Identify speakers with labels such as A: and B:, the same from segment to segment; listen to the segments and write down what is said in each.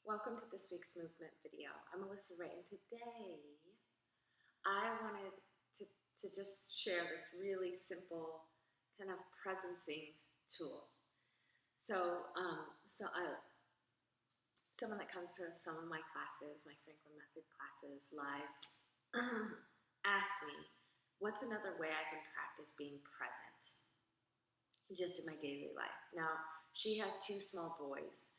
A: Welcome to this week's movement video. I'm Alyssa Ray, and today I wanted to just share this really simple kind of presencing tool. Someone that comes to some of my classes, my Franklin Method classes live, asked me, what's another way I can practice being present just in my daily life? Now, she has two small boys.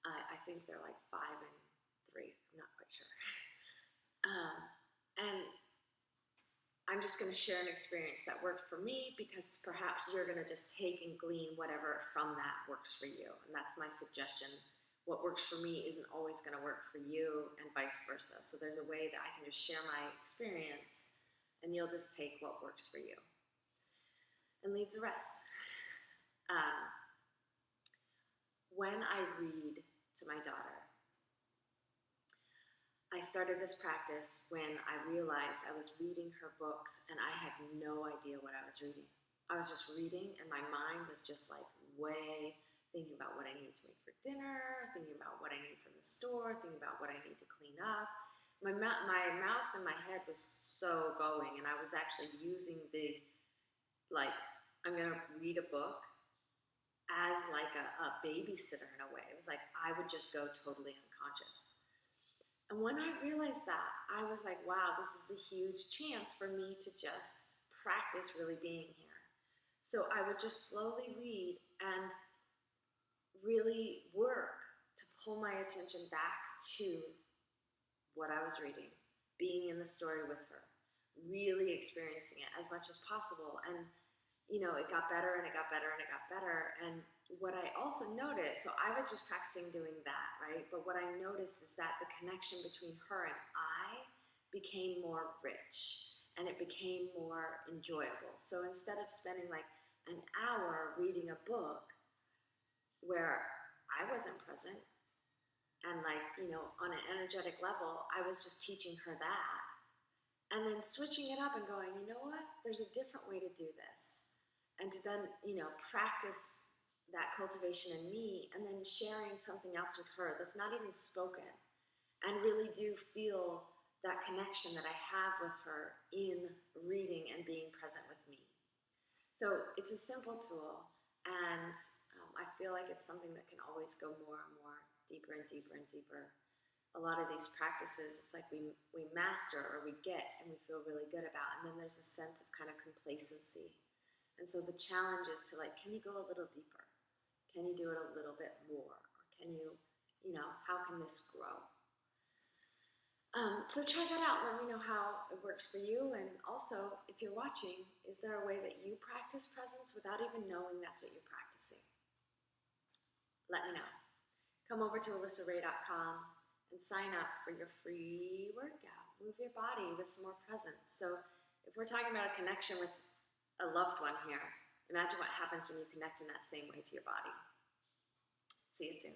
A: I think they're like 5 and 3. I'm not quite sure. And I'm just going to share an experience that worked for me, because perhaps you're going to just take and glean whatever from that works for you. And that's my suggestion. What works for me isn't always going to work for you, and vice versa. So there's a way that I can just share my experience, and you'll just take what works for you and leave the rest. When I read to my daughter, I started this practice when I realized I was reading her books and I had no idea what I was reading. I was just reading and my mind was just like way thinking about what I need to make for dinner, thinking about what I need from the store, thinking about what I need to clean up. My mouse in my head was so going, and I was actually using I'm going to read a book as like a babysitter in a way. It was like I would just go totally unconscious. And when I realized that, I was like, wow, this is a huge chance for me to just practice really being here. So I would just slowly read and really work to pull my attention back to what I was reading, being in the story with her, really experiencing it as much as possible. And it got better and it got better and it got better. And what I also noticed, so I was just practicing doing that, right? But what I noticed is that the connection between her and I became more rich and it became more enjoyable. So instead of spending like an hour reading a book where I wasn't present and on an energetic level, I was just teaching her that. And then switching it up and going, you know what? There's a different way to do this. And to then, practice that cultivation in me, and then sharing something else with her that's not even spoken, and really do feel that connection that I have with her in reading and being present with me. So it's a simple tool, and I feel like it's something that can always go more and more, deeper and deeper and deeper. A lot of these practices, it's like we master or we get and we feel really good about, and then there's a sense of kind of complacency. And so the challenge is to can you go a little deeper? Can you do it a little bit more? Or can you, how can this grow? So try that out. Let me know how it works for you. And also, if you're watching, is there a way that you practice presence without even knowing that's what you're practicing? Let me know. Come over to alyssaray.com and sign up for your free workout. Move your body with some more presence. So if we're talking about a connection with a loved one here, imagine what happens when you connect in that same way to your body. See you soon.